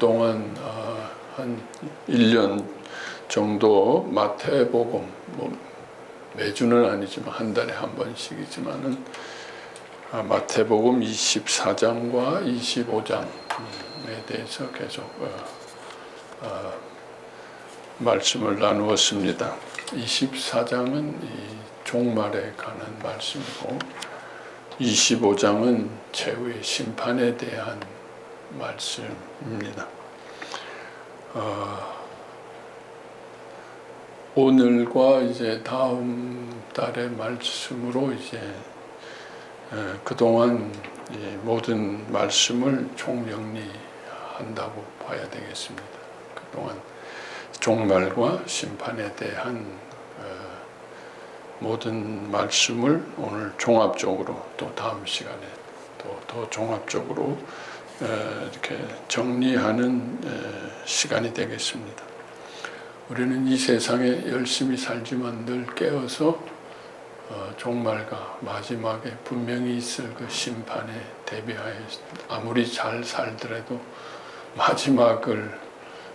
그동안 한 1년 정도 마태복음, 매주는 아니지만 한 달에 한 번씩이지만은 마태복음 24장과 25장에 대해서 계속 말씀을 나누었습니다. 24장은 이 종말에 관한 말씀이고 25장은 최후의 심판에 대한 말씀입니다. 오늘과 이제 다음 달의 말씀으로 이제 그동안 모든 말씀을 총정리한다고 봐야 되겠습니다. 그동안 종말과 심판에 대한 모든 말씀을 오늘 종합적으로 또 다음 시간에 또 더 종합적으로 이렇게 정리하는 시간이 되겠습니다. 우리는 이 세상에 열심히 살지만 늘 깨어서 종말과 마지막에 분명히 있을 그 심판에 대비하여 아무리 잘 살더라도 마지막을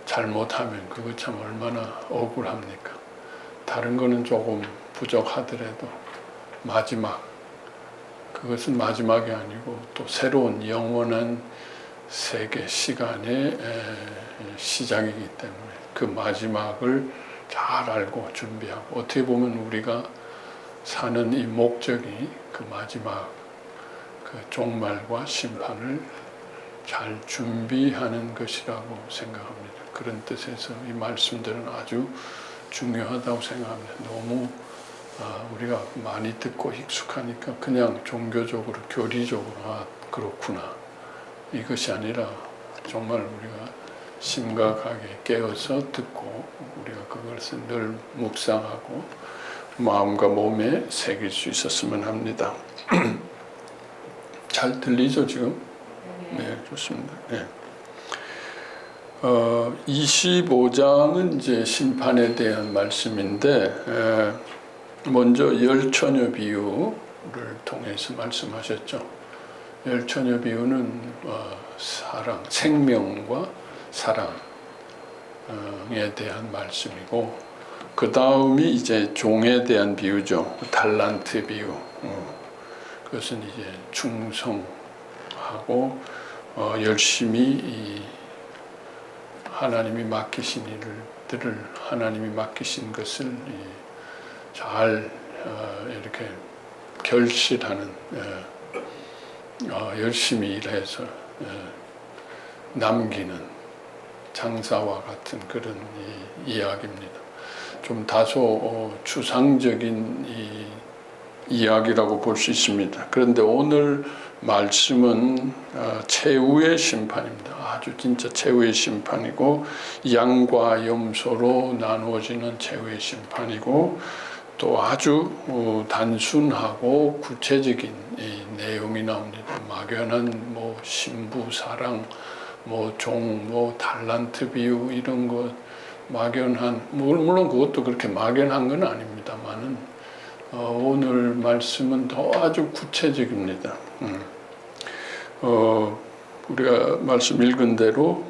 잘못하면 그거 참 얼마나 억울합니까? 다른 거는 조금 부족하더라도 마지막, 그것은 마지막이 아니고 또 새로운 영원한 세계 시간의 시작이기 때문에 그 마지막을 잘 알고 준비하고, 어떻게 보면 우리가 사는 이 목적이 그 마지막 그 종말과 심판을 잘 준비하는 것이라고 생각합니다. 그런 뜻에서 이 말씀들은 아주 중요하다고 생각합니다. 너무 우리가 많이 듣고 익숙하니까 그냥 종교적으로 교리적으로 그렇구나 이것이 아니라 정말 우리가 심각하게 깨어서 듣고 우리가 그것을 늘 묵상하고 마음과 몸에 새길 수 있었으면 합니다. 잘 들리죠 지금? 네, 좋습니다. 네. 25장은 이제 심판에 대한 말씀인데 먼저 열처녀 비유를 통해서 말씀하셨죠. 열처녀 비유는 사랑, 생명과 사랑에 대한 말씀이고, 그 다음이 이제 종에 대한 비유죠. 달란트 비유. 그것은 이제 충성하고 열심히 하나님이 맡기신 일들을, 하나님이 맡기신 것을 잘 이렇게 결실하는, 열심히 일해서 남기는 장사와 같은 그런 이야기입니다. 좀 다소 추상적인 이야기라고 볼 수 있습니다. 그런데 오늘 말씀은 최후의 심판입니다. 아주 진짜 최후의 심판이고, 양과 염소로 나누어지는 최후의 심판이고, 또 아주 단순하고 구체적인 내용이 나옵니다. 막연한 신부 사랑, 종, 달란트 비유 이런 것 막연한, 물론 그것도 그렇게 막연한 건 아닙니다만은 오늘 말씀은 더 아주 구체적입니다. 우리가 말씀 읽은 대로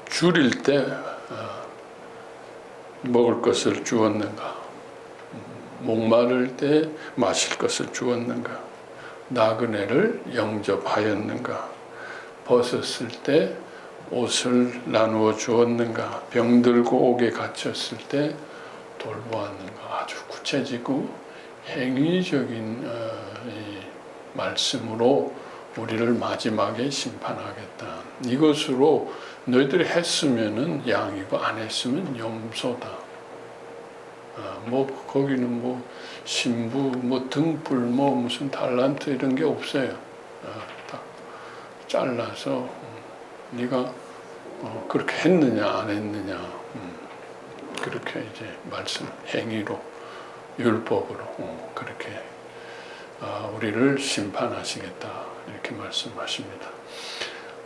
줄일 때 먹을 것을 주었는가, 목마를 때 마실 것을 주었는가, 나그네를 영접하였는가, 벗었을 때 옷을 나누어 주었는가, 병들고 옥에 갇혔을 때 돌보았는가. 아주 구체적이고 행위적인 말씀으로 우리를 마지막에 심판하겠다. 이것으로 너희들이 했으면은 양이고 안 했으면 염소다. 거기는 신부, 등불, 무슨 달란트 이런 게 없어요. 딱 잘라서 네가 그렇게 했느냐 안 했느냐, 그렇게 이제 말씀 행위로 율법으로 그렇게 우리를 심판하시겠다 이렇게 말씀하십니다.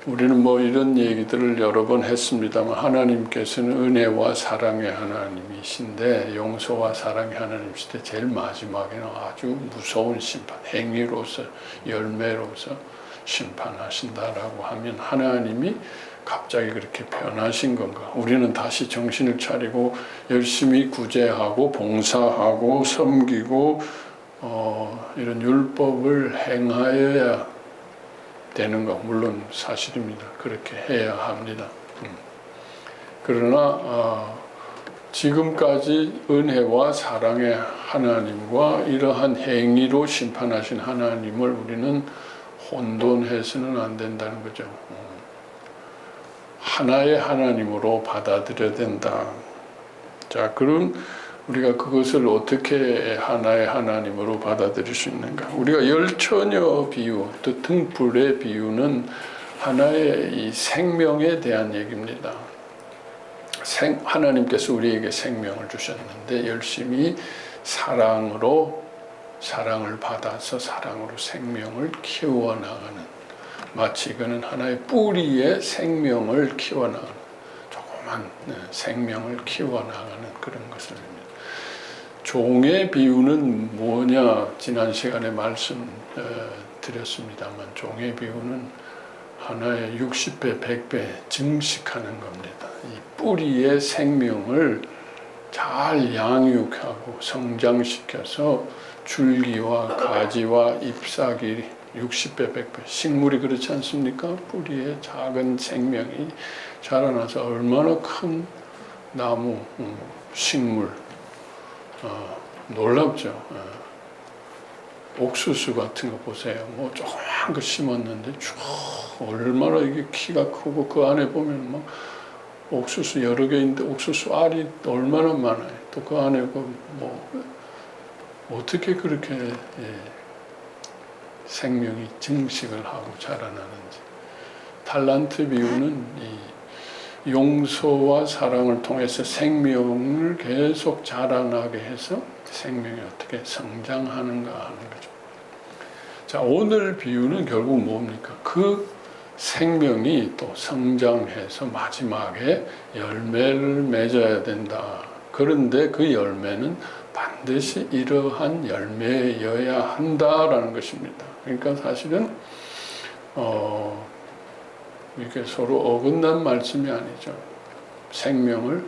우리는 이런 얘기들을 여러 번 했습니다만, 하나님께서는 은혜와 사랑의 하나님이신데, 용서와 사랑의 하나님이신데 제일 마지막에는 아주 무서운 심판, 행위로서 열매로서 심판하신다라고 하면 하나님이 갑자기 그렇게 변하신 건가? 우리는 다시 정신을 차리고 열심히 구제하고 봉사하고 섬기고 이런 율법을 행하여야 되는 거 물론 사실입니다. 그렇게 해야 합니다. 그러나 지금까지 은혜와 사랑의 하나님과 이러한 행위로 심판하신 하나님을 우리는 혼돈해서는 안 된다는 거죠. 하나의 하나님으로 받아들여야 된다. 자, 그럼 우리가 그것을 어떻게 하나의 하나님으로 받아들일 수 있는가? 우리가 열처녀 비유, 또 등불의 비유는 하나의 이 생명에 대한 얘기입니다. 하나님께서 우리에게 생명을 주셨는데 열심히 사랑을 받아서 사랑으로 생명을 키워나가는, 마치 그는 하나의 뿌리의 생명을 키워나가는, 조그만 생명을 키워나가는 그런 것을 합니다. 종의 비유는 뭐냐? 지난 시간에 말씀 드렸습니다만 종의 비유는 하나의 60배, 100배 증식하는 겁니다. 이 뿌리의 생명을 잘 양육하고 성장시켜서 줄기와 가지와 잎사귀 60배, 100배. 식물이 그렇지 않습니까? 뿌리에 작은 생명이 자라나서 얼마나 큰 나무, 식물, 놀랍죠. 옥수수 같은 거 보세요. 뭐 조그만 거 심었는데 쭉 얼마나 이게 키가 크고 그 안에 보면 막 옥수수 여러 개 있는데 옥수수 알이 얼마나 많아요. 또 그 안에 뭐 어떻게 그렇게 생명이 증식을 하고 자라나는지. 달란트 비유는 이 용서와 사랑을 통해서 생명을 계속 자라나게 해서 생명이 어떻게 성장하는가 하는 거죠. 자, 오늘 비유는 결국 뭡니까? 그 생명이 또 성장해서 마지막에 열매를 맺어야 된다. 그런데 그 열매는 반드시 이러한 열매여야 한다라는 것입니다. 그러니까 사실은 이게 서로 어긋난 말씀이 아니죠. 생명을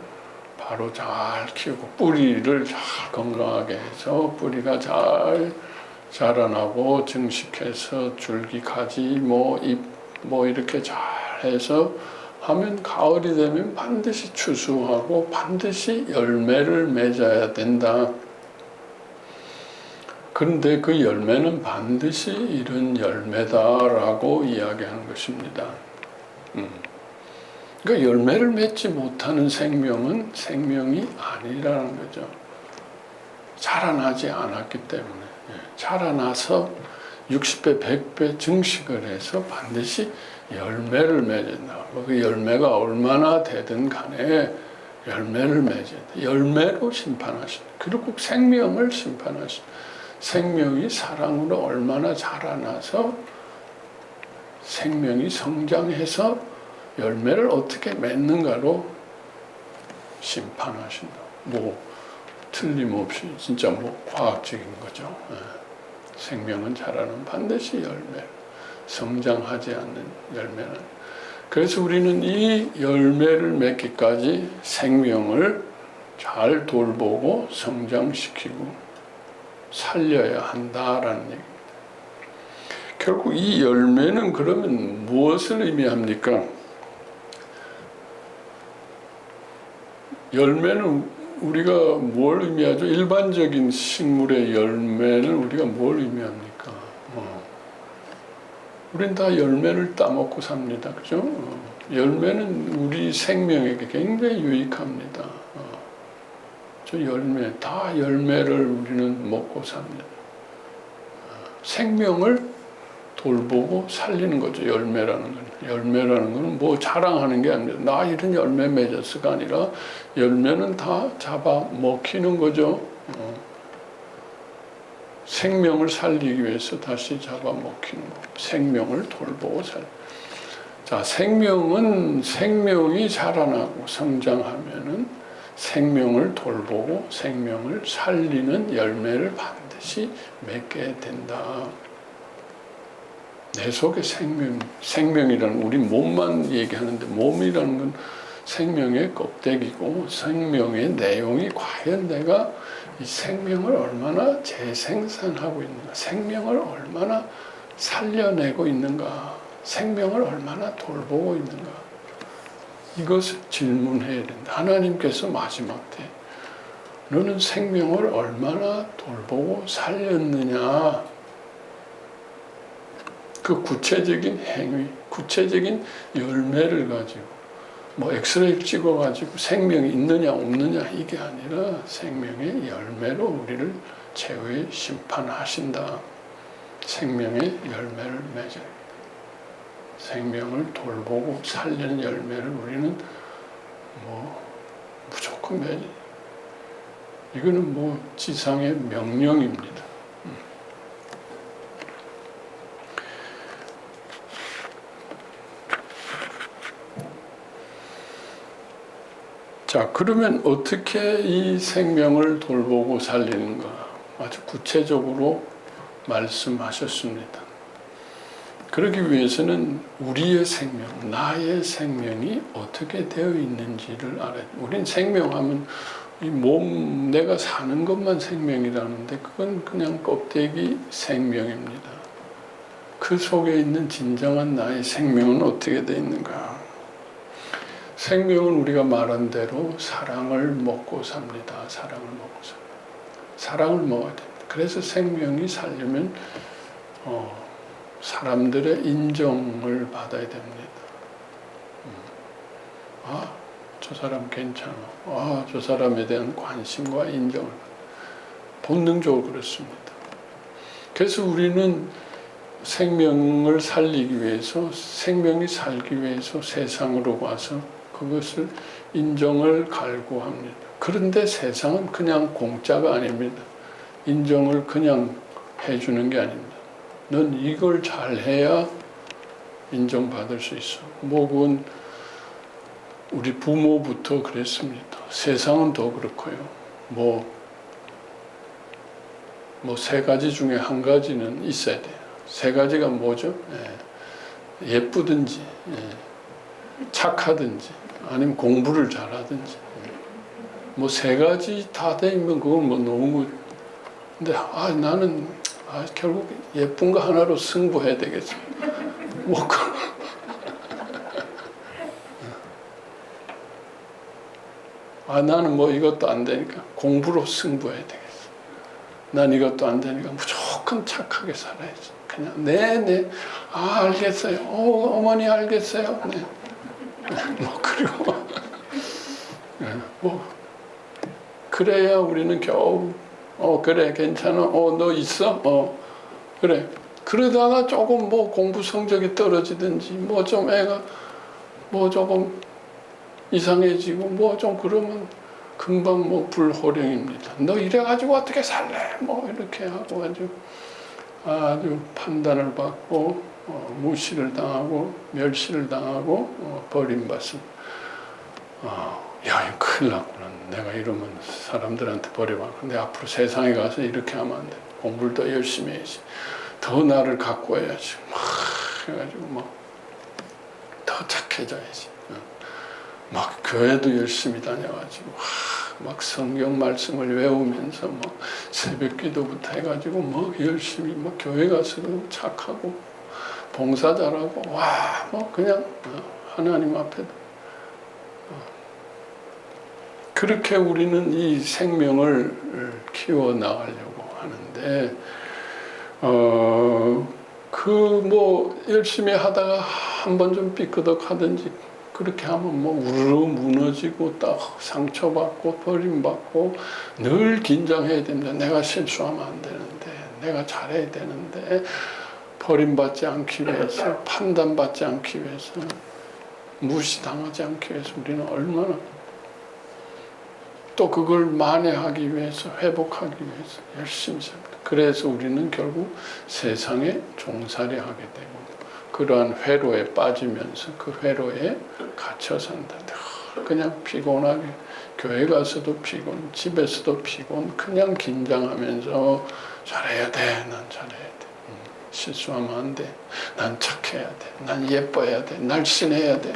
바로 잘 키우고 뿌리를 잘 건강하게 해서 뿌리가 잘 자라나고 증식해서 줄기, 가지, 잎 이렇게 잘 해서 하면 가을이 되면 반드시 추수하고 반드시 열매를 맺어야 된다. 그런데 그 열매는 반드시 이런 열매다라고 이야기하는 것입니다. 그러니까 열매를 맺지 못하는 생명은 생명이 아니라는 거죠. 자라나지 않았기 때문에. 자라나서 60배, 100배 증식을 해서 반드시 열매를 맺는다. 그 열매가 얼마나 되든 간에 열매를 맺어야 열매로 심판하신다. 그리고 생명을 심판하신다. 생명이 사랑으로 얼마나 자라나서 생명이 성장해서 열매를 어떻게 맺는가로 심판하신다. 틀림없이 진짜 과학적인 거죠. 생명은 자라는 반드시 열매, 성장하지 않는 열매는. 그래서 우리는 이 열매를 맺기까지 생명을 잘 돌보고 성장시키고 살려야 한다라는 얘기입니다. 결국 이 열매는 그러면 무엇을 의미합니까? 열매는 우리가 뭘 의미하죠? 일반적인 식물의 열매는 우리가 뭘 의미합니까? 우린 다 열매를 따먹고 삽니다. 그죠? 열매는 우리 생명에게 굉장히 유익합니다. 저 열매를 우리는 먹고 삽니다. 생명을 돌보고 살리는 거죠. 열매라는 건. 열매라는 건 뭐 자랑하는 게 아닙니다. 나 이런 열매 맺었어가 아니라 열매는 다 잡아 먹히는 거죠. 생명을 살리기 위해서 다시 잡아 먹히는 거. 생명을 돌보고 자, 생명이 자라나고 성장하면은 생명을 돌보고 생명을 살리는 열매를 반드시 맺게 된다. 내 속에 생명이라는 우리 몸만 얘기하는데 몸이라는 건 생명의 껍데기고 생명의 내용이 과연 내가 이 생명을 얼마나 재생산하고 있는가, 생명을 얼마나 살려내고 있는가, 생명을 얼마나 돌보고 있는가, 이것을 질문해야 된다. 하나님께서 마지막 때 너는 생명을 얼마나 돌보고 살렸느냐, 그 구체적인 행위, 구체적인 열매를 가지고 뭐 엑스레이를 찍어가지고 생명이 있느냐 없느냐 이게 아니라 생명의 열매로 우리를 최후의 심판하신다. 생명의 열매를 맺어야 합니다. 생명을 돌보고 살리는 열매를 우리는 뭐 무조건 맺어야 합니다. 이거는 뭐 지상의 명령입니다. 자, 그러면 어떻게 이 생명을 돌보고 살리는가? 아주 구체적으로 말씀하셨습니다. 그러기 위해서는 우리의 생명, 나의 생명이 어떻게 되어 있는지를 알아야 돼. 우린 생명하면 이 몸, 내가 사는 것만 생명이라는데 그건 그냥 껍데기 생명입니다. 그 속에 있는 진정한 나의 생명은 어떻게 되어 있는가? 생명은 우리가 말한 대로 사랑을 먹고 삽니다. 사랑을 먹고 삽니다. 사랑을 먹어야 됩니다. 그래서 생명이 살려면 사람들의 인정을 받아야 됩니다. 아, 저 사람 괜찮아. 아, 저 사람에 대한 관심과 인정을 본능적으로 그렇습니다. 그래서 우리는 생명을 살리기 위해서, 생명이 살기 위해서 세상으로 와서 그것을 인정을 갈구합니다. 그런데 세상은 그냥 공짜가 아닙니다. 인정을 그냥 해주는 게 아닙니다. 넌 이걸 잘해야 인정받을 수 있어. 뭐 그건 우리 부모부터 그랬습니다. 세상은 더 그렇고요. 뭐 세 가지 중에 한 가지는 있어야 돼요. 세 가지가 뭐죠? 예쁘든지, 착하든지, 아니면 공부를 잘하든지. 뭐 세 가지 다 되면 그건 뭐 너무, 근데 나는 결국 예쁜 거 하나로 승부해야 되겠어. 뭐 나는 뭐 이것도 안 되니까 공부로 승부해야 되겠어. 난 이것도 안 되니까 무조건 착하게 살아야지. 그냥 네, 알겠어요. 어머니 알겠어요. 네. 뭐 그리고 뭐 그래야 우리는 겨우 그래 괜찮아. 너 있어? 그래. 그러다가 조금 뭐 공부 성적이 떨어지든지 뭐 좀 애가 뭐 조금 이상해지고 뭐 좀 그러면 금방 뭐 불호령입니다. 너 이래가지고 어떻게 살래? 뭐 이렇게 하고 아주 판단을 받고 무시를 당하고 멸시를 당하고 버림받습니다. 야, 큰일 났구나. 내가 이러면 사람들한테 버려받고 근데 앞으로 세상에 가서 이렇게 하면 안 돼. 공부를 더 열심히 해야지. 더 나를 가꿔야지. 막 해가지고 더 착해져야지. 막 교회도 열심히 다녀가지고 막 성경 말씀을 외우면서 새벽 기도부터 해가지고 열심히 교회 가서도 착하고 봉사 잘하고 그냥 하나님 앞에 그렇게 우리는 이 생명을 키워 나가려고 하는데 열심히 하다가 한번 좀 삐끄덕하든지 그렇게 하면 우르르 무너지고 딱 상처받고 버림받고 늘 긴장해야 됩니다. 내가 실수하면 안 되는데, 내가 잘해야 되는데, 버림받지 않기 위해서, 판단받지 않기 위해서, 무시당하지 않기 위해서 우리는 얼마나 또 그걸 만회하기 위해서, 회복하기 위해서 열심히 삽니다. 그래서 우리는 결국 세상에 종살이 하게 되고 그러한 회로에 빠지면서 그 회로에 갇혀 산다. 그냥 피곤하게 교회 가서도 피곤, 집에서도 피곤, 그냥 긴장하면서 잘해야 돼, 난 잘해야 돼. 실수하면 안 돼. 난 착해야 돼. 난 예뻐야 돼. 날씬해야 돼.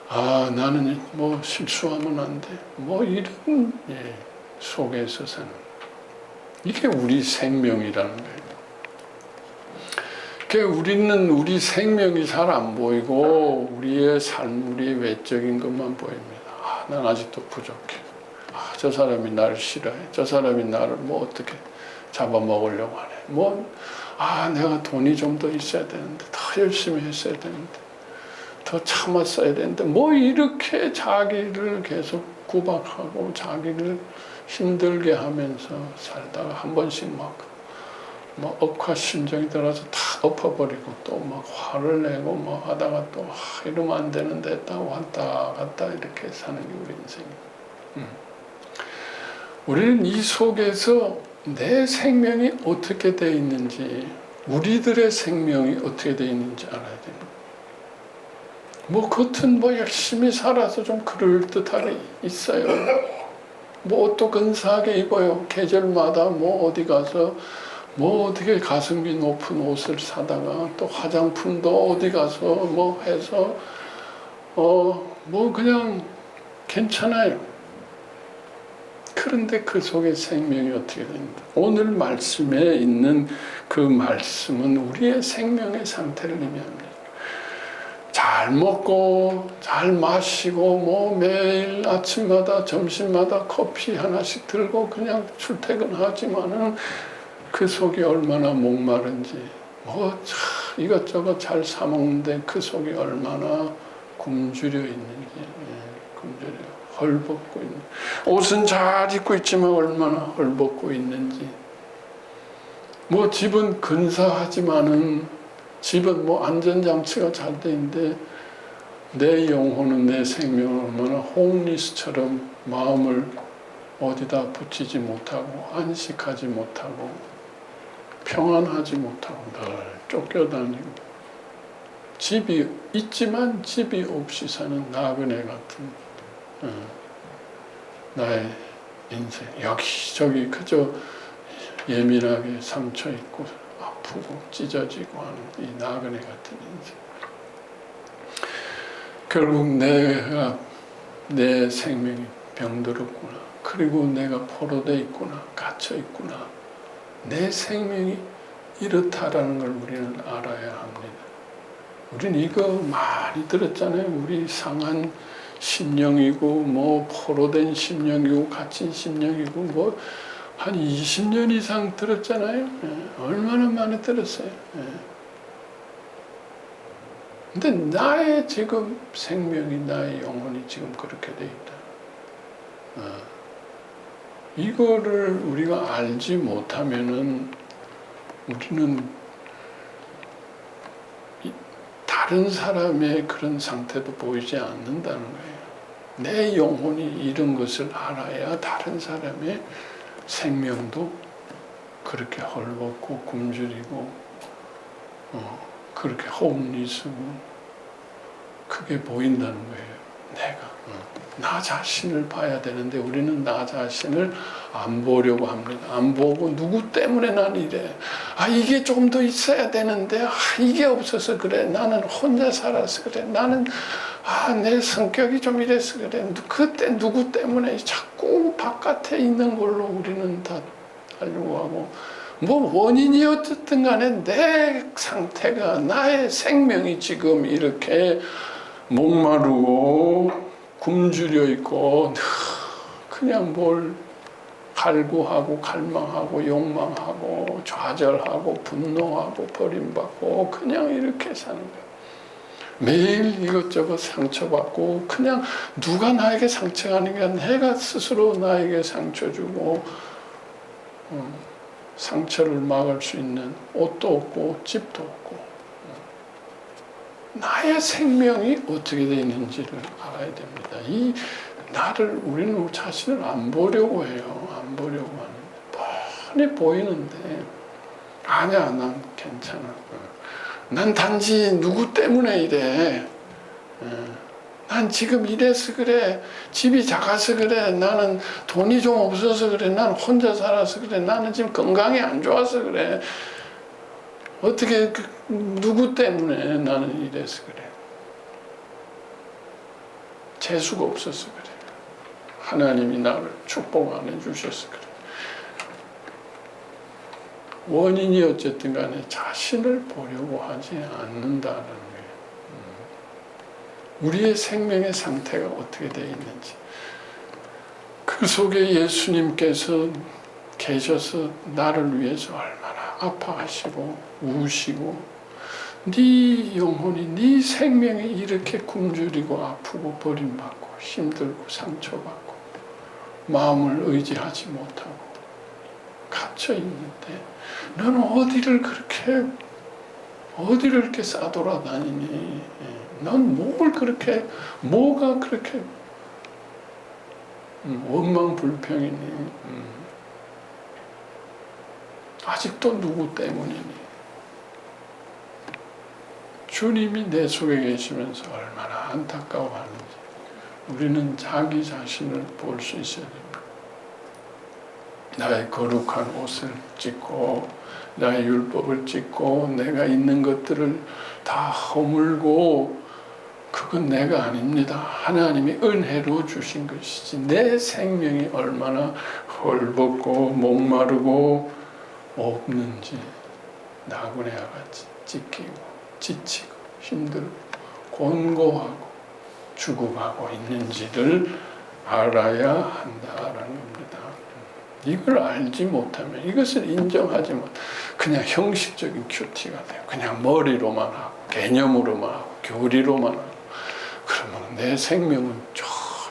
나는 뭐 실수하면 안 돼. 뭐 이런 속에서 사는. 이게 우리 생명이라는 거예요. 우리는 우리 생명이 잘 안 보이고 우리의 삶, 우리의 외적인 것만 보입니다. 난 아직도 부족해. 저 사람이 나를 싫어해. 저 사람이 나를 뭐 어떻게 잡아먹으려고 하네. 내가 돈이 좀 더 있어야 되는데, 더 열심히 했어야 되는데, 더 참았어야 되는데, 뭐 이렇게 자기를 계속 구박하고 자기를 힘들게 하면서 살다가 한 번씩 막 억하심정이 들어서 다 엎어버리고 또 막 화를 내고 막 하다가 또 이러면 안 되는데 딱 왔다 갔다 이렇게 사는 게 우리 인생이에요. 우리는 이 속에서 내 생명이 어떻게 되어 있는지, 우리들의 생명이 어떻게 되어 있는지 알아야 됩니다. 겉은 열심히 살아서 좀 그럴듯하게 있어요. 옷도 근사하게 입어요. 계절마다 어디 가서 어떻게 가성비 높은 옷을 사다가 또 화장품도 어디 가서 해서 그냥 괜찮아요. 그런데 그 속에 생명이 어떻게 됩니까? 오늘 말씀에 있는 그 말씀은 우리의 생명의 상태를 의미합니다. 잘 먹고 잘 마시고 매일 아침마다 점심마다 커피 하나씩 들고 그냥 출퇴근하지만은 그 속이 얼마나 목마른지 이것저것 잘 사먹는데 그 속이 얼마나 굶주려 있는지, 굶주려 헐벗고 있는, 옷은 잘 입고 있지만 얼마나 헐벗고 있는지, 집은 근사하지만은 집은 안전장치가 잘 돼 있는데 내 영혼은, 내 생명은 얼마나 홈리스처럼 마음을 어디다 붙이지 못하고 안식하지 못하고 평안하지 못하고 늘 쫓겨다니고, 집이 있지만 집이 없이 사는 나그네 같은 나의 인생. 여기저기 그저 예민하게 상처 있고 아프고 찢어지고 하는 이 나그네 같은 인생. 결국 내 생명이 병들었구나. 그리고 내가 포로되어 있구나. 갇혀 있구나. 내 생명이 이렇다라는 걸 우리는 알아야 합니다. 우리는 이거 많이 들었잖아요. 우리 상한 심령이고 포로된 심령이고 갇힌 심령이고 한 20년 이상 들었잖아요. 얼마나 많이 들었어요. 근데 나의 지금 생명이, 나의 영혼이 지금 그렇게 돼 있다. 이거를 우리가 알지 못하면은 우리는 다른 사람의 그런 상태도 보이지 않는다는 거예요. 내 영혼이 이런 것을 알아야 다른 사람의 생명도 그렇게 헐벗고 굶주리고 그렇게 홈리스고 그게 보인다는 거예요. 내가 나 자신을 봐야 되는데 우리는 나 자신을 안 보려고 합니다. 안 보고 누구 때문에 난 이래. 이게 좀 더 있어야 되는데 이게 없어서 그래. 나는 혼자 살아서 그래. 나는 내 성격이 좀 이래서 그래. 그때 누구 때문에 자꾸 바깥에 있는 걸로 우리는 다 하려고 하고, 원인이 어쨌든 간에 내 상태가, 나의 생명이 지금 이렇게 목마르고 굶주려 있고 그냥 뭘 갈구하고 갈망하고 욕망하고 좌절하고 분노하고 버림받고 그냥 이렇게 사는 거예요. 매일 이것저것 상처받고, 그냥 누가 나에게 상처가 아니라 내가 스스로 나에게 상처 주고 상처를 막을 수 있는 옷도 없고 집도 없고, 나의 생명이 어떻게 되어 있는지를 알아야 됩니다. 우리는 자신을 안 보려고 해요. 안 보려고 하는데 뻔히 보이는데 아니야, 난 괜찮아. 난 단지 누구 때문에 이래. 난 지금 이래서 그래. 집이 작아서 그래. 나는 돈이 좀 없어서 그래. 난 혼자 살아서 그래. 나는 지금 건강이 안 좋아서 그래. 어떻게 누구 때문에 나는 이래서 그래? 재수가 없어서 그래. 하나님이 나를 축복 안 해주셔서 그래. 원인이 어쨌든 간에 자신을 보려고 하지 않는다는 거예요. 우리의 생명의 상태가 어떻게 되어 있는지, 그 속에 예수님께서 계셔서 나를 위해서 얼마나 아파하시고 우시고, 네 영혼이, 네 생명이 이렇게 굶주리고 아프고 버림받고 힘들고 상처받고 마음을 의지하지 못하고 갇혀 있는데, 너는 어디를 이렇게 싸돌아다니니? 넌 뭐가 그렇게 원망불평이니? 아직도 누구 때문이니? 주님이 내 속에 계시면서 얼마나 안타까워하는지 우리는 자기 자신을 볼 수 있어야 됩니다. 나의 거룩한 옷을 찢고 나의 율법을 찢고 내가 있는 것들을 다 허물고, 그건 내가 아닙니다. 하나님이 은혜로 주신 것이지 내 생명이 얼마나 헐벗고 목마르고 없는지 나그네와 같이 찢기고 지치고 힘들고 곤고하고 죽어가고 있는지를 알아야 한다라는 겁니다. 이걸 알지 못하면, 이것을 인정하지 못, 그냥 형식적인 큐티가 돼요. 그냥 머리로만 하고 개념으로만 하고 교리로만 하고, 그러면 내 생명은 저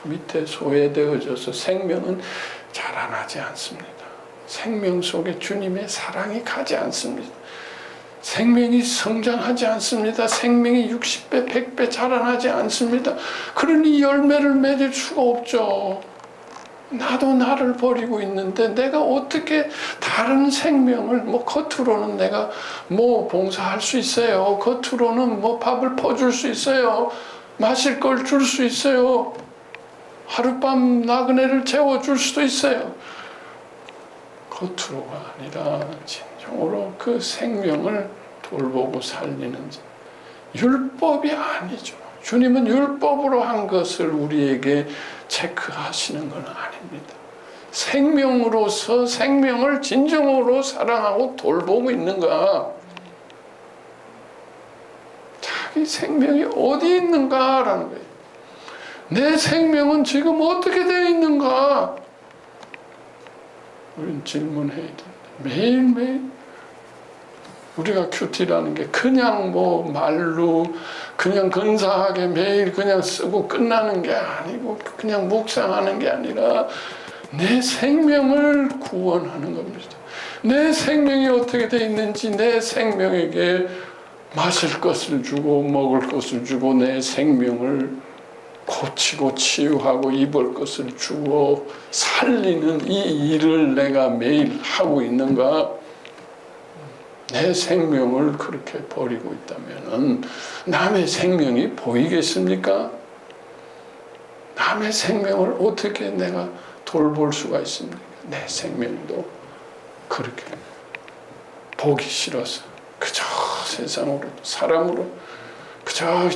밑에 소외되어져서 생명은 자라나지 않습니다. 생명 속에 주님의 사랑이 가지 않습니다. 생명이 성장하지 않습니다. 생명이 60배, 100배 자라나지 않습니다. 그러니 열매를 맺을 수가 없죠. 나도 나를 버리고 있는데 내가 어떻게 다른 생명을, 겉으로는 내가 봉사할 수 있어요. 겉으로는 밥을 퍼줄 수 있어요. 마실 걸 줄 수 있어요. 하룻밤 나그네를 재워줄 수도 있어요. 겉으로가 아니라 진정으로 그 생명을 돌보고 살리는 율법이 아니죠. 주님은 율법으로 한 것을 우리에게 체크하시는 건 아닙니다. 생명으로서 생명을 진정으로 사랑하고 돌보고 있는가? 자기 생명이 어디 있는가라는 거예요. 내 생명은 지금 어떻게 되어 있는가? 우리는 질문해야 된다. 매일매일. 우리가 큐티라는 게 그냥 말로 그냥 근사하게 매일 그냥 쓰고 끝나는 게 아니고, 그냥 묵상하는 게 아니라 내 생명을 구원하는 겁니다. 내 생명이 어떻게 되어 있는지, 내 생명에게 마실 것을 주고 먹을 것을 주고 내 생명을 고치고 치유하고 입을 것을 주고 살리는 이 일을 내가 매일 하고 있는가? 내 생명을 그렇게 버리고 있다면 남의 생명이 보이겠습니까? 남의 생명을 어떻게 내가 돌볼 수가 있습니까? 내 생명도 그렇게 보기 싫어서 그저 세상으로, 사람으로, 그저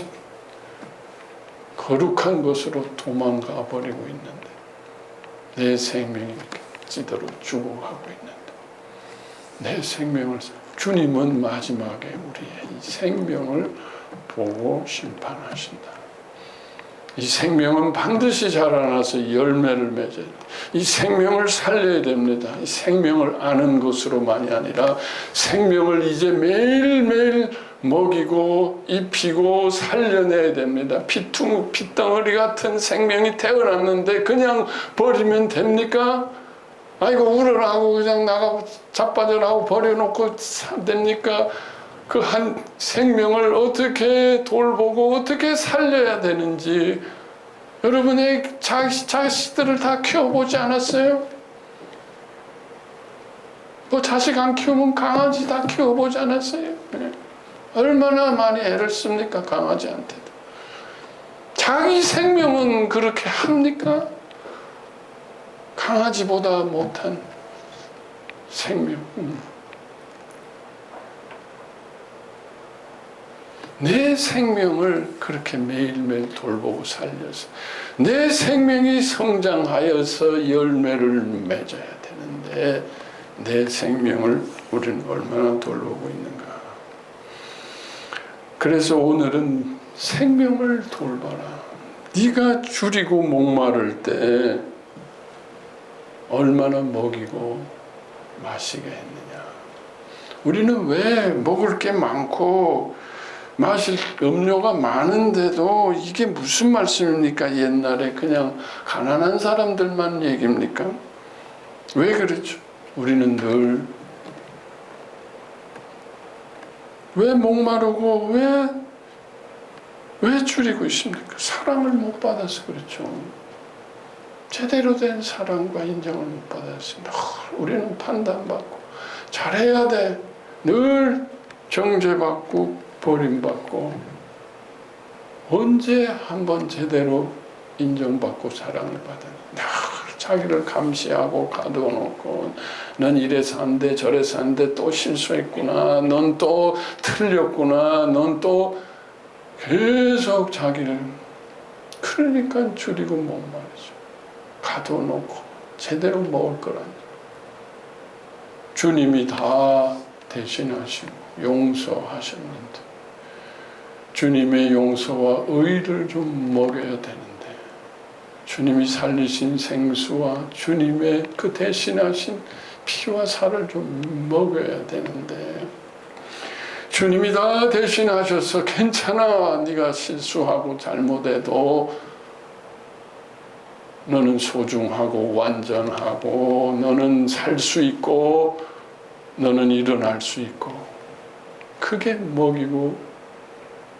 거룩한 것으로 도망가 버리고 있는데, 내 생명이 찌들어 죽어가고 있는데, 내 생명을, 주님은 마지막에 우리의 이 생명을 보고 심판하신다. 이 생명은 반드시 자라나서 열매를 맺어야 돼. 이 생명을 살려야 됩니다. 이 생명을 아는 것으로만이 아니라 생명을 이제 매일매일 먹이고 입히고 살려내야 됩니다. 핏덩어리 같은 생명이 태어났는데 그냥 버리면 됩니까? 아이고 울으라고 그냥 나가고 자빠져 나고 버려놓고 됩니까? 그 한 생명을 어떻게 돌보고 어떻게 살려야 되는지 여러분의 자식들을 다 키워보지 않았어요? 자식 안 키우면 강아지 다 키워보지 않았어요? 네. 얼마나 많이 애를 씁니까? 강아지한테도. 자기 생명은 그렇게 합니까? 강아지보다 못한 생명. 내 생명을 그렇게 매일매일 돌보고 살려서 내 생명이 성장하여서 열매를 맺어야 되는데 내 생명을 우리는 얼마나 돌보고 있는가. 그래서 오늘은 생명을 돌봐라. 네가 줄이고 목마를 때 얼마나 먹이고 마시게 했느냐. 우리는 왜 먹을 게 많고 마실 음료가 많은데도 이게 무슨 말씀입니까? 옛날에 그냥 가난한 사람들만 얘기입니까? 왜 그렇죠? 우리는 늘 왜 목마르고 왜 줄이고 있습니까? 사랑을 못 받아서 그렇죠. 제대로 된 사랑과 인정을 못 받았습니다. 우리는 판단받고 잘해야 돼. 늘 정죄받고 버림받고 언제 한번 제대로 인정받고 사랑을 받았나. 자기를 감시하고 가둬놓고 넌 이래서 안 돼 저래서 안 돼 또 실수했구나 넌 또 틀렸구나 넌 또 계속 자기를 그러니까 줄이고 목마르죠. 가둬놓고 제대로 먹을 거라니. 주님이 다 대신하시고 용서하셨는데 주님의 용서와 의를 좀 먹여야 되는데 주님이 살리신 생수와 주님의 그 대신하신 피와 살을 좀 먹여야 되는데 주님이 다 대신하셔서 괜찮아 네가 실수하고 잘못해도 너는 소중하고 완전하고 너는 살 수 있고 너는 일어날 수 있고 그게 먹이고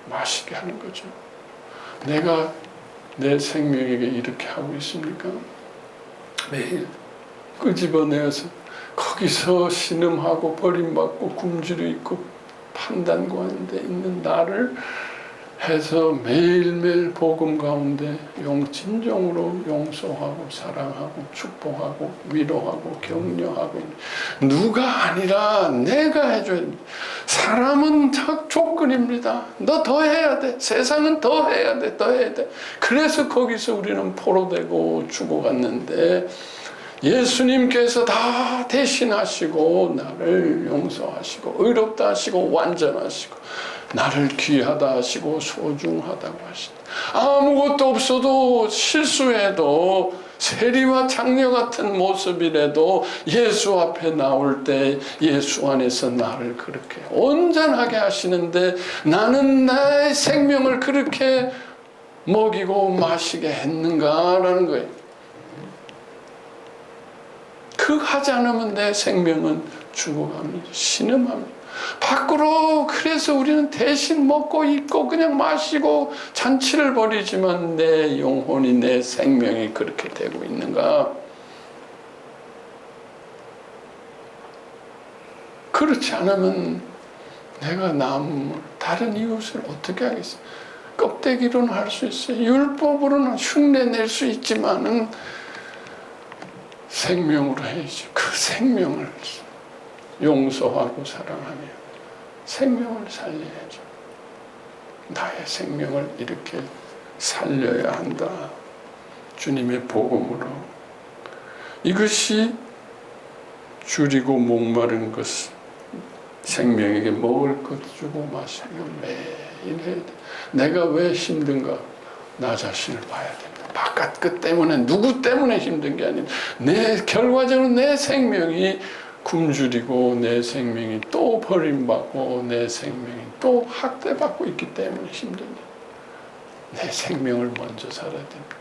마시게 하는 거죠. 내가 내 생명에게 이렇게 하고 있습니까? 매일 끄집어내어서 거기서 신음하고 버림받고 굶주려 있고 판단관에 있는 나를 해서 매일매일 복음 가운데 진정으로 용서하고 사랑하고 축복하고 위로하고 격려하고 누가 아니라 내가 해줘야 됩니다. 사람은 조건입니다. 너 더 해야 돼. 세상은 더 해야 돼. 더 해야 돼. 그래서 거기서 우리는 포로되고 죽어갔는데 예수님께서 다 대신하시고 나를 용서하시고 의롭다 하시고 완전하시고 나를 귀하다 하시고 소중하다고 하시다. 아무것도 없어도 실수해도 세리와 장녀 같은 모습이라도 예수 앞에 나올 때 예수 안에서 나를 그렇게 온전하게 하시는데 나는 나의 생명을 그렇게 먹이고 마시게 했는가라는 거예요. 그 하지 않으면 내 생명은 죽어갑니다. 신음합니다. 밖으로 그래서 우리는 대신 먹고 입고 그냥 마시고 잔치를 벌이지만 내 영혼이 내 생명이 그렇게 되고 있는가? 그렇지 않으면 내가 다른 이웃을 어떻게 하겠어요? 껍데기로는 할 수 있어요. 율법으로는 흉내 낼 수 있지만은 생명으로 해야죠. 그 생명을 용서하고 사랑하며 생명을 살려야죠. 나의 생명을 이렇게 살려야 한다. 주님의 복음으로. 이것이 줄이고 목마른 것, 생명에게 먹을 것 주고 마시는 것 매일 해야 돼. 내가 왜 힘든가? 나 자신을 봐야 된다. 바깥 것 때문에 누구 때문에 힘든 게 아니라 결과적으로 내 생명이 굶주리고 내 생명이 또 버림받고 내 생명이 또 학대받고 있기 때문에 힘듭니다. 내 생명을 먼저 살아야 됩니다.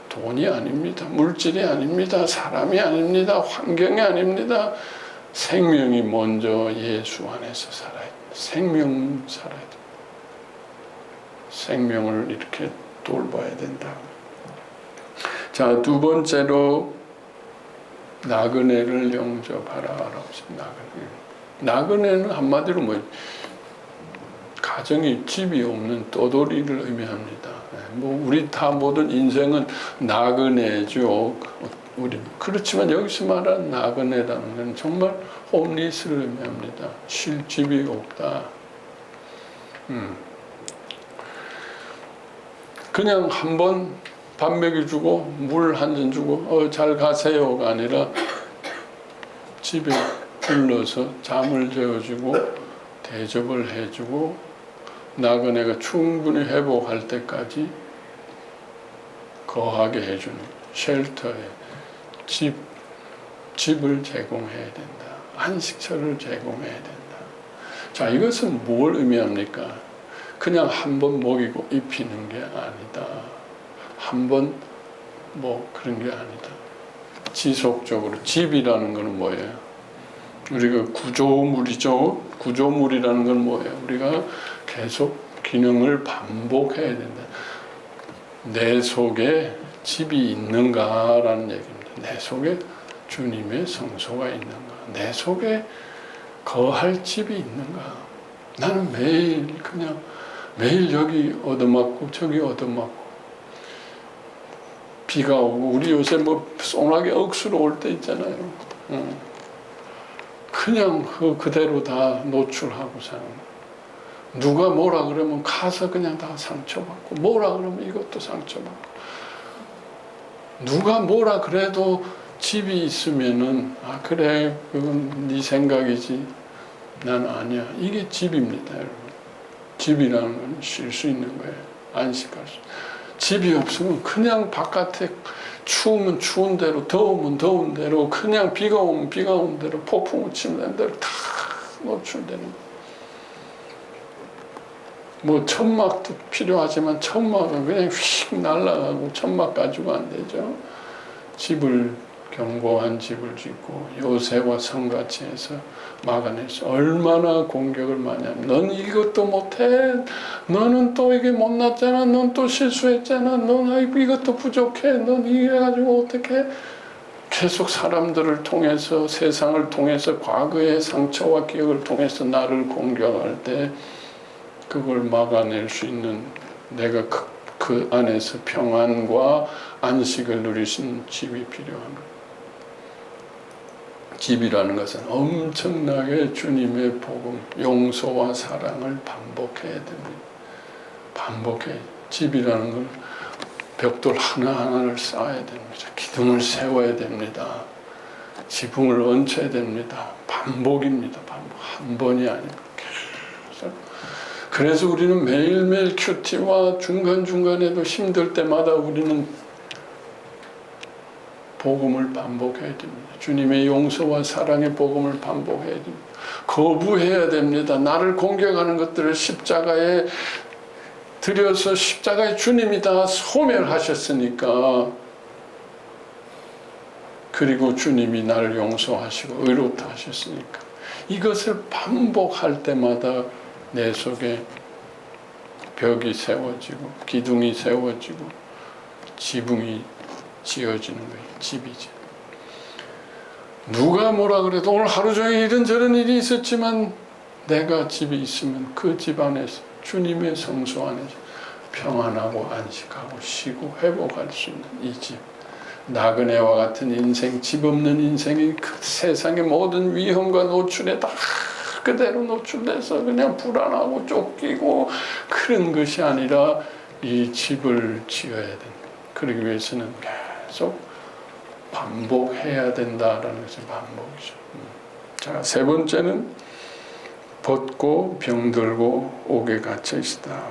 돈이 아닙니다. 물질이 아닙니다. 사람이 아닙니다. 환경이 아닙니다. 생명이 먼저 예수 안에서 살아야 됩니다. 생명 살아야 됩니다. 생명을 이렇게 돌봐야 된다. 자, 두 번째로 나그네를 영접하라. 나그네는 한마디로 가정이 집이 없는 떠돌이를 의미합니다. 우리 다 모든 인생은 나그네죠. 그렇지만 여기서 말하는 나그네라는 건 정말 홈리스를 의미합니다. 쉴 집이 없다. 그냥 한번 밥 먹여주고 물 한 잔 주고 잘 가세요가 아니라 집에 불러서 잠을 재워주고 대접을 해주고 나그네가 충분히 회복할 때까지 거하게 해주는 쉘터에 집을 제공해야 된다. 안식처를 제공해야 된다. 자, 이것은 뭘 의미합니까? 그냥 한번 먹이고 입히는 게 아니다. 한번 뭐 그런 게 아니다. 지속적으로 집이라는 것은 뭐예요? 우리가 구조물이죠. 구조물이라는 건 뭐예요? 우리가 계속 기능을 반복해야 된다. 내 속에 집이 있는가라는 얘기입니다. 내 속에 주님의 성소가 있는가? 내 속에 거할 집이 있는가? 나는 매일 여기 얻어맞고 저기 얻어맞고 비가 오고 우리 요새 뭐 소나기 억수로 올 때 있잖아요. 그냥 그대로 다 노출하고 사는 거예요. 누가 뭐라 그러면 가서 그냥 다 상처받고 뭐라 그러면 이것도 상처받고 누가 뭐라 그래도 집이 있으면은 그래 그건 네 생각이지 난 아니야. 이게 집입니다, 여러분. 집이라는 건 쉴 수 있는 거예요. 안식할 수. 집이 없으면 그냥 바깥에 추우면 추운 대로 더우면 더운 대로 그냥 비가 오면 비가 오는 대로 폭풍우 치는 대로 다 노출되는 거예요. 뭐 천막도 필요하지만 천막은 그냥 휙 날아가고 천막 가지고 안 되죠. 집을 견고한 집을 짓고 요새와 성같이 해서 막아내서 얼마나 공격을 많이 하면 넌 이것도 못해, 너는 또 이게 못났잖아, 넌 또 실수했잖아, 넌 이것도 부족해, 넌 이래가지고 어떻게 계속 사람들을 통해서 세상을 통해서 과거의 상처와 기억을 통해서 나를 공격할 때 그걸 막아낼 수 있는 내가 그 안에서 평안과 안식을 누릴 수 있는 집이 필요한 거예요. 집이라는 것은 엄청나게 주님의 복음, 용서와 사랑을 반복해야 됩니다. 반복해. 집이라는 건 벽돌 하나하나를 쌓아야 됩니다. 기둥을 세워야 됩니다. 지붕을 얹혀야 됩니다. 반복입니다. 반복. 한 번이 아닙니다. 그래서 우리는 매일매일 큐티와 중간중간에도 힘들 때마다 우리는 복음을 반복해야 됩니다. 주님의 용서와 사랑의 복음을 반복해야 됩니다. 거부해야 됩니다. 나를 공격하는 것들을 십자가에 들여서 십자가의 주님이 다 소멸하셨으니까 그리고 주님이 나를 용서하시고 의롭다 하셨으니까 이것을 반복할 때마다 내 속에 벽이 세워지고 기둥이 세워지고 지붕이 지어지는 거예요. 집이지. 누가 뭐라 그래도 오늘 하루 종일 이런저런 일이 있었지만 내가 집에 있으면 그 집 안에서 주님의 성소 안에서 평안하고 안식하고 쉬고 회복할 수 있는 이 집. 나그네와 같은 인생, 집 없는 인생이 그 세상의 모든 위험과 노출에 다 그대로 노출돼서 그냥 불안하고 쫓기고 그런 것이 아니라 이 집을 지어야 된다. 그러기 위해서는 계속 반복해야 된다라는 것이 반복이죠. 자, 세 번째는 벗고 병들고 옥에 갇혀 있다.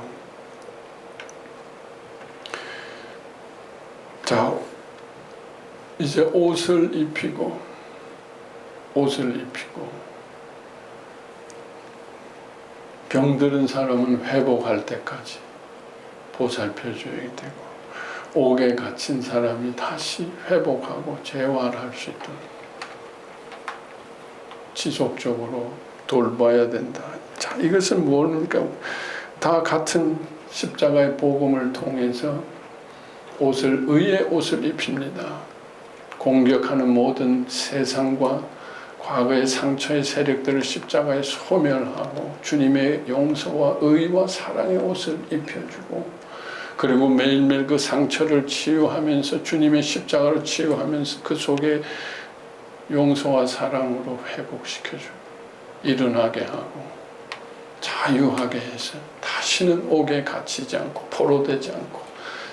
자, 이제 옷을 입히고 병들은 사람은 회복할 때까지 보살펴줘야 되고 옥에 갇힌 사람이 다시 회복하고 재활할 수 있도록 지속적으로 돌봐야 된다. 자, 이것은 뭡니까? 다 같은 십자가의 복음을 통해서 의의 옷을 입힙니다. 공격하는 모든 세상과 과거의 상처의 세력들을 십자가에 소멸하고 주님의 용서와 의와 사랑의 옷을 입혀주고 그리고 매일매일 그 상처를 치유하면서 주님의 십자가를 치유하면서 그 속에 용서와 사랑으로 회복시켜주고 일어나게 하고 자유하게 해서 다시는 옥에 갇히지 않고 포로되지 않고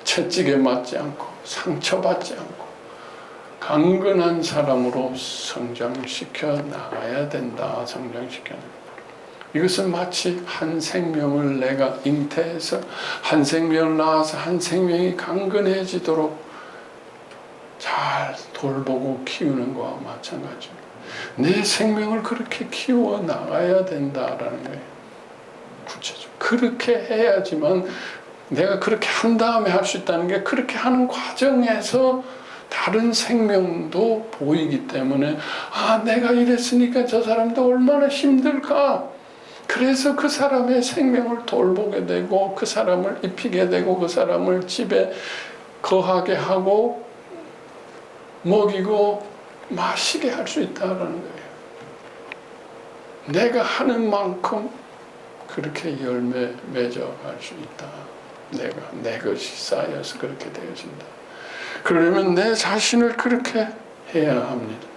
채찍에 맞지 않고 상처받지 않고 강건한 사람으로 성장시켜 나가야 된다. 성장시켜. 이것은 마치 한 생명을 내가 잉태해서 한 생명을 낳아서 한 생명이 강건해지도록 잘 돌보고 키우는 것과 마찬가지입니다. 내 생명을 그렇게 키워 나가야 된다라는 거예요. 구체적으로 그렇게 해야지만 내가 그렇게 한 다음에 할 수 있다는 게, 그렇게 하는 과정에서 다른 생명도 보이기 때문에 내가 이랬으니까 저 사람도 얼마나 힘들까. 그래서 그 사람의 생명을 돌보게 되고 그 사람을 입히게 되고 그 사람을 집에 거하게 하고 먹이고 마시게 할 수 있다는 거예요. 내가 하는 만큼 그렇게 열매 맺어갈 수 있다. 내 것이 쌓여서 그렇게 되어진다. 그러려면 내 자신을 그렇게 해야 합니다.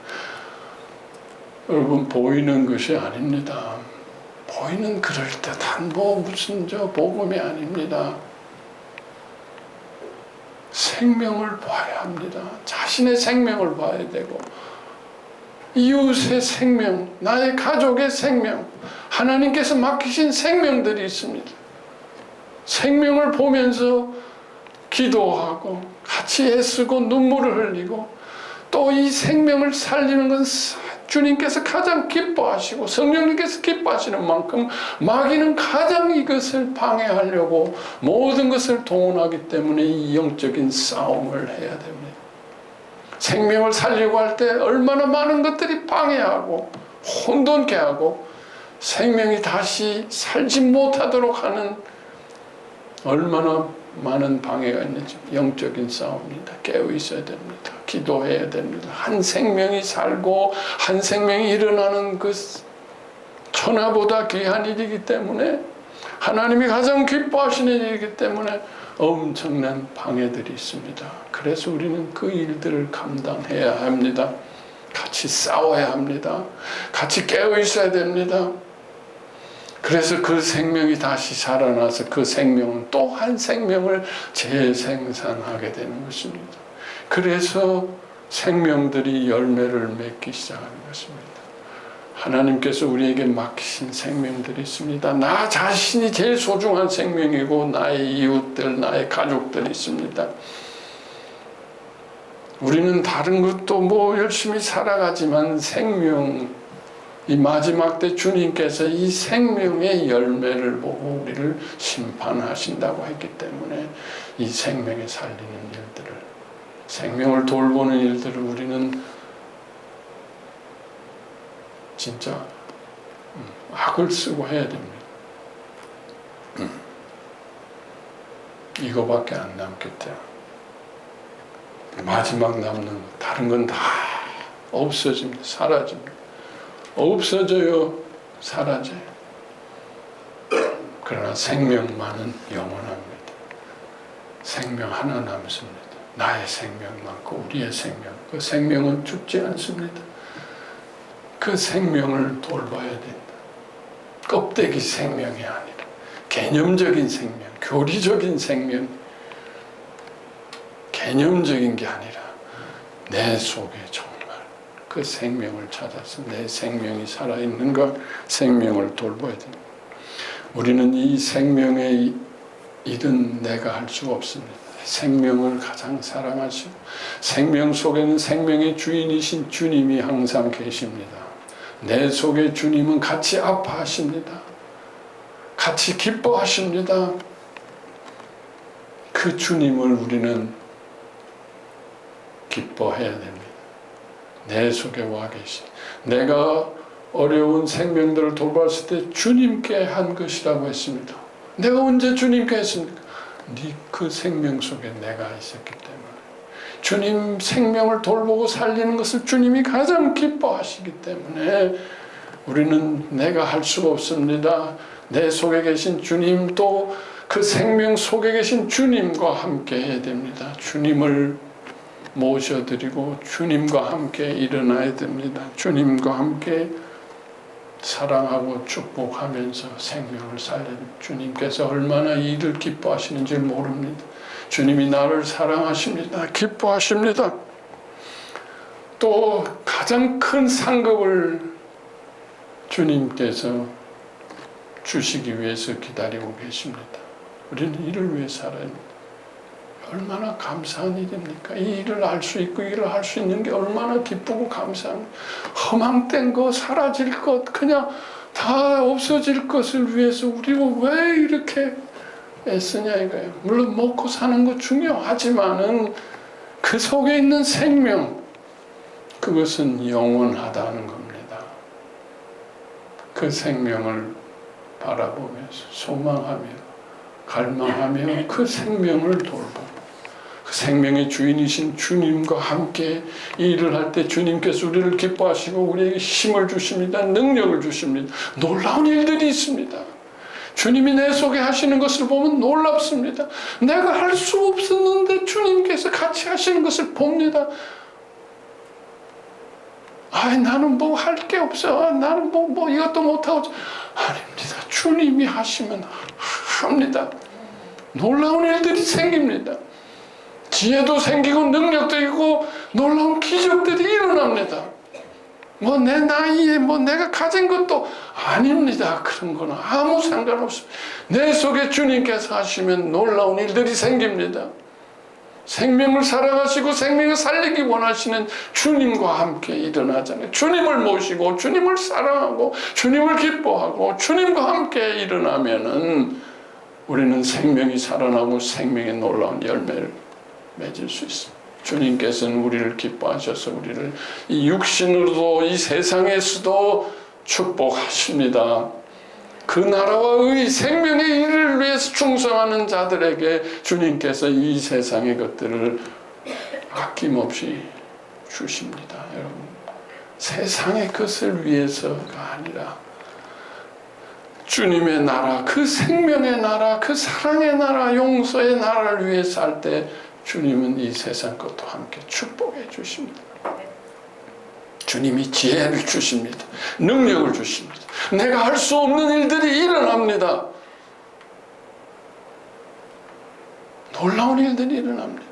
여러분, 보이는 것이 아닙니다. 보이는 그럴듯한 무슨 복음이 아닙니다. 생명을 봐야 합니다. 자신의 생명을 봐야 되고 이웃의 생명, 나의 가족의 생명, 하나님께서 맡기신 생명들이 있습니다. 생명을 보면서 기도하고 같이 애쓰고 눈물을 흘리고 또 이 생명을 살리는 건 주님께서 가장 기뻐하시고 성령님께서 기뻐하시는 만큼 마귀는 가장 이것을 방해하려고 모든 것을 동원하기 때문에 이 영적인 싸움을 해야 됩니다. 생명을 살리려고 할 때 얼마나 많은 것들이 방해하고 혼돈케 하고 생명이 다시 살지 못하도록 하는 얼마나 많은 방해가 있는지. 영적인 싸움입니다. 깨어 있어야 됩니다. 기도해야 됩니다. 한 생명이 살고 한 생명이 일어나는 그 천하보다 귀한 일이기 때문에, 하나님이 가장 기뻐하시는 일이기 때문에 엄청난 방해들이 있습니다. 그래서 우리는 그 일들을 감당해야 합니다. 같이 싸워야 합니다. 같이 깨어 있어야 됩니다. 그래서 그 생명이 다시 살아나서 그 생명은 또 한 생명을 재생산하게 되는 것입니다. 그래서 생명들이 열매를 맺기 시작하는 것입니다. 하나님께서 우리에게 맡기신 생명들이 있습니다. 나 자신이 제일 소중한 생명이고 나의 이웃들, 나의 가족들이 있습니다. 우리는 다른 것도 열심히 살아가지만 이 마지막 때 주님께서 이 생명의 열매를 보고 우리를 심판하신다고 했기 때문에 이 생명에 살리는 일들을, 생명을 돌보는 일들을 우리는 진짜 악을 쓰고 해야 됩니다. 이거밖에 안 남겠대요. 마지막 남는 것, 다른 건 다 없어집니다. 사라집니다. 없어져요. 사라져요. 그러나 생명만은 영원합니다. 생명 하나 남습니다. 나의 생명 많고 우리의 생명, 그 생명은 죽지 않습니다. 그 생명을 돌봐야 된다. 껍데기 생명이 아니라 개념적인 생명, 교리적인 생명, 개념적인 게 아니라 내 속에 정말 그 생명을 찾아서 내 생명이 살아있는 것, 생명을 돌봐야 됩니다. 우리는 이 생명의 일은 내가 할 수가 없습니다. 생명을 가장 사랑하시고 생명 속에는 생명의 주인이신 주님이 항상 계십니다. 내 속에 주님은 같이 아파하십니다. 같이 기뻐하십니다. 그 주님을 우리는 기뻐해야 됩니다. 내 속에 와 계신, 내가 어려운 생명들을 돌봤을 때 주님께 한 것이라고 했습니다. 내가 언제 주님께 했습니까? 그 생명 속에 내가 있었기 때문에. 주님 생명을 돌보고 살리는 것을 주님이 가장 기뻐하시기 때문에 우리는 내가 할 수가 없습니다. 내 속에 계신 주님, 또 그 생명 속에 계신 주님과 함께 해야 됩니다. 주님을 모셔드리고 주님과 함께 일어나야 됩니다. 주님과 함께 사랑하고 축복하면서 생명을 살리는 주님께서 얼마나 이를 기뻐하시는지 모릅니다. 주님이 나를 사랑하십니다. 기뻐하십니다. 또 가장 큰 상급을 주님께서 주시기 위해서 기다리고 계십니다. 우리는 이를 위해 살아야 합니다. 얼마나 감사한 일입니까? 이 일을 알 수 있고 이 일을 할 수 있는 게 얼마나 기쁘고 감사한, 허망된 것, 사라질 것, 그냥 다 없어질 것을 위해서 우리가 왜 이렇게 애쓰냐 이거예요. 물론 먹고 사는 거 중요하지만은 그 속에 있는 생명, 그것은 영원하다는 겁니다. 그 생명을 바라보면서 소망하며 갈망하며 그 생명을 돌보고 그 생명의 주인이신 주님과 함께 이 일을 할 때 주님께서 우리를 기뻐하시고 우리에게 힘을 주십니다. 능력을 주십니다. 놀라운 일들이 있습니다. 주님이 내 속에 하시는 것을 보면 놀랍습니다. 내가 할 수 없었는데 주님께서 같이 하시는 것을 봅니다. 나는 뭐 할 게 없어. 나는 뭐 이것도 못하고. 아닙니다. 주님이 하시면 합니다. 놀라운 일들이 생깁니다. 지혜도 생기고 능력도 있고 놀라운 기적들이 일어납니다. 뭐 내 나이에 뭐 내가 가진 것도 아닙니다. 그런 거는 아무 상관없습니다. 내 속에 주님께서 하시면 놀라운 일들이 생깁니다. 생명을 사랑하시고 생명을 살리기 원하시는 주님과 함께 일어나잖아요. 주님을 모시고 주님을 사랑하고 주님을 기뻐하고 주님과 함께 일어나면은 우리는 생명이 살아나고 생명의 놀라운 열매를 맺을 수 있습니다. 주님께서는 우리를 기뻐하셔서 우리를 이 육신으로도 이 세상에서도 축복하십니다. 그 나라와 생명의 일을 위해서 충성하는 자들에게 주님께서 이 세상의 것들을 아낌없이 주십니다. 여러분, 세상의 것을 위해서가 아니라 주님의 나라, 그 생명의 나라, 그 사랑의 나라, 용서의 나라를 위해서 할 때 주님은 이 세상 것도 함께 축복해 주십니다. 주님이 지혜를 주십니다. 능력을 주십니다. 내가 할 수 없는 일들이 일어납니다. 놀라운 일들이 일어납니다.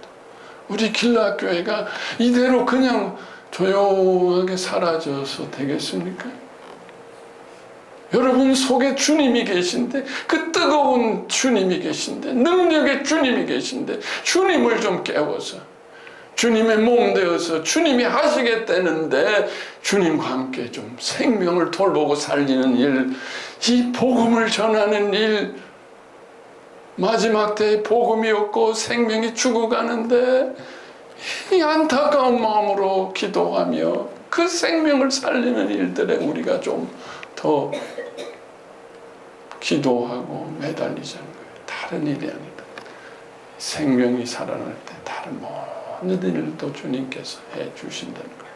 우리 길라교회가 이대로 그냥 조용하게 사라져서 되겠습니까? 여러분 속에 주님이 계신데, 그 뜨거운 주님이 계신데, 능력의 주님이 계신데 주님을 좀 깨워서 주님의 몸 되어서 주님이 하시겠다는데 주님과 함께 좀 생명을 돌보고 살리는 일, 이 복음을 전하는 일, 마지막 때에 복음이 없고 생명이 죽어가는데 이 안타까운 마음으로 기도하며 그 생명을 살리는 일들에 우리가 좀 더 기도하고 매달리자는 거예요. 다른 일이 아니다. 생명이 살아날 때 다른 모든 일도 주님께서 해 주신다는 거예요.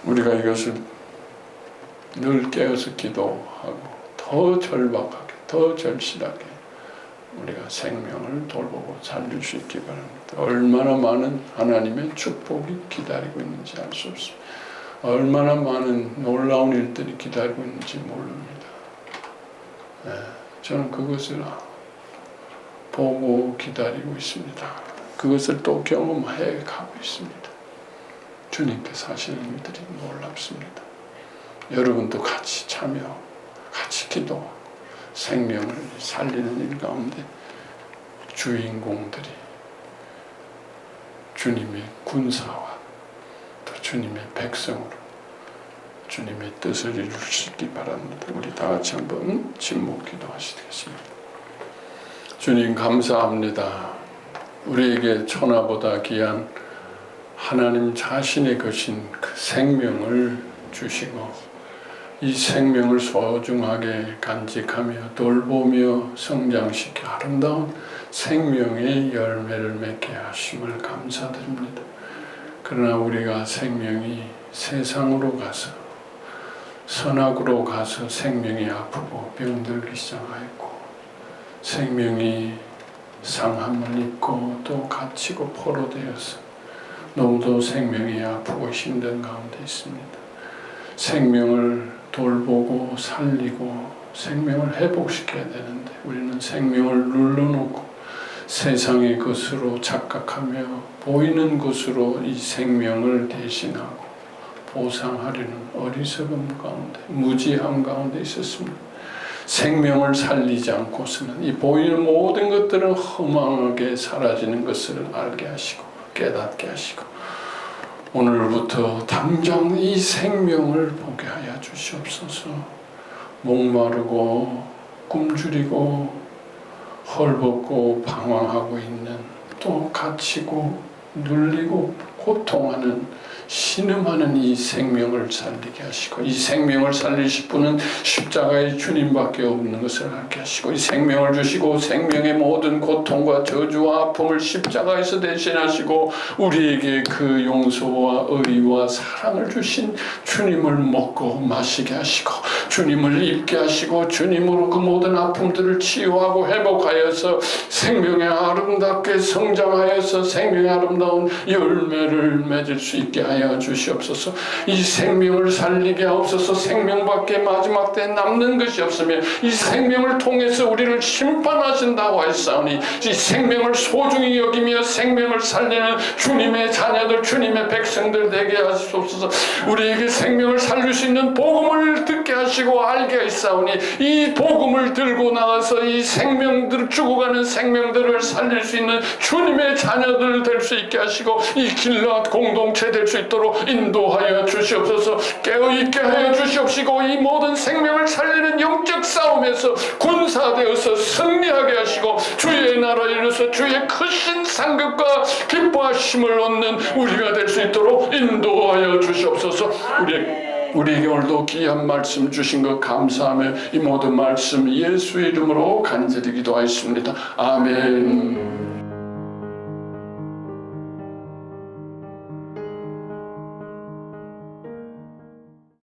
우리가 이것을 늘 깨어서 기도하고 더 절박하게, 더 절실하게 우리가 생명을 돌보고 살릴 수 있기 바랍니다. 얼마나 많은 하나님의 축복이 기다리고 있는지 알 수 없습니다. 얼마나 많은 놀라운 일들이 기다리고 있는지 모릅니다. 저는 그것을 보고 기다리고 있습니다. 그것을 또 경험해 가고 있습니다. 주님께서 하시는 일들이 놀랍습니다. 여러분도 같이 참여, 같이 기도하고 생명을 살리는 일 가운데 주인공들이 주님의 군사와 또 주님의 백성으로 주님의 뜻을 이룰 수 있기 바랍니다. 우리 다 같이 한번 침묵 기도하시겠습니다. 주님 감사합니다. 우리에게 천하보다 귀한 하나님 자신의 것인 그 생명을 주시고 이 생명을 소중하게 간직하며 돌보며 성장시켜 아름다운 생명의 열매를 맺게 하심을 감사드립니다. 그러나 우리가 생명이 세상으로 가서 선악으로 가서 생명이 아프고 병들기 시작하였고 생명이 상함을 입고 또 갇히고 포로되어서 너무도 생명이 아프고 힘든 가운데 있습니다. 생명을 돌보고 살리고 생명을 회복시켜야 되는데 우리는 생명을 눌러놓고 세상의 것으로 착각하며 보이는 것으로 이 생명을 대신하고 보상하려는 어리석음 가운데, 무지함 가운데 있었습니다. 생명을 살리지 않고서는 이 보이는 모든 것들은 허망하게 사라지는 것을 알게 하시고 깨닫게 하시고 오늘부터 당장 이 생명을 보게 하여 주시옵소서. 목마르고 굶주리고 헐벗고 방황하고 있는, 또 갇히고 눌리고 고통하는, 신음하는 이 생명을 살리게 하시고, 이 생명을 살리실 분은 십자가의 주님밖에 없는 것을 알게 하시고, 이 생명을 주시고 생명의 모든 고통과 저주와 아픔을 십자가에서 대신하시고 우리에게 그 용서와 의와 사랑을 주신 주님을 먹고 마시게 하시고, 주님을 입게 하시고, 주님으로 그 모든 아픔들을 치유하고 회복하여서 생명의 아름답게 성장하여서 생명의 아름다운 열매를 맺을 수 있게 하여 주시옵소서. 이 생명을 살리게 하옵소서. 생명밖에 마지막 때 남는 것이 없으며 이 생명을 통해서 우리를 심판하신다고 하였사오니 이 생명을 소중히 여기며 생명을 살리는 주님의 자녀들, 주님의 백성들 되게 하시옵소서. 우리에게 생명을 살릴 수 있는 복음을 듣게 하시고 알게 하였사오니 이 복음을 들고 나가서 이 생명들, 죽어가는 생명들을 살릴 수 있는 주님의 자녀들 될 수 있게 하시고 이 길앗 공동체 될 수 있도록 인도하여 주시옵소서. 깨어있게 하여 주시옵시고 이 모든 생명을 살리는 영적 싸움에서 군사되어서 승리하게 하시고 주의 나라에 이르러서 주의 크신 상급과 기뻐하심을 얻는 우리가 될 수 있도록 인도하여 주시옵소서. 우리에게 오늘도 귀한 말씀 주신 것 감사하며 이 모든 말씀 예수의 이름으로 간절히 기도하였습니다. 아멘.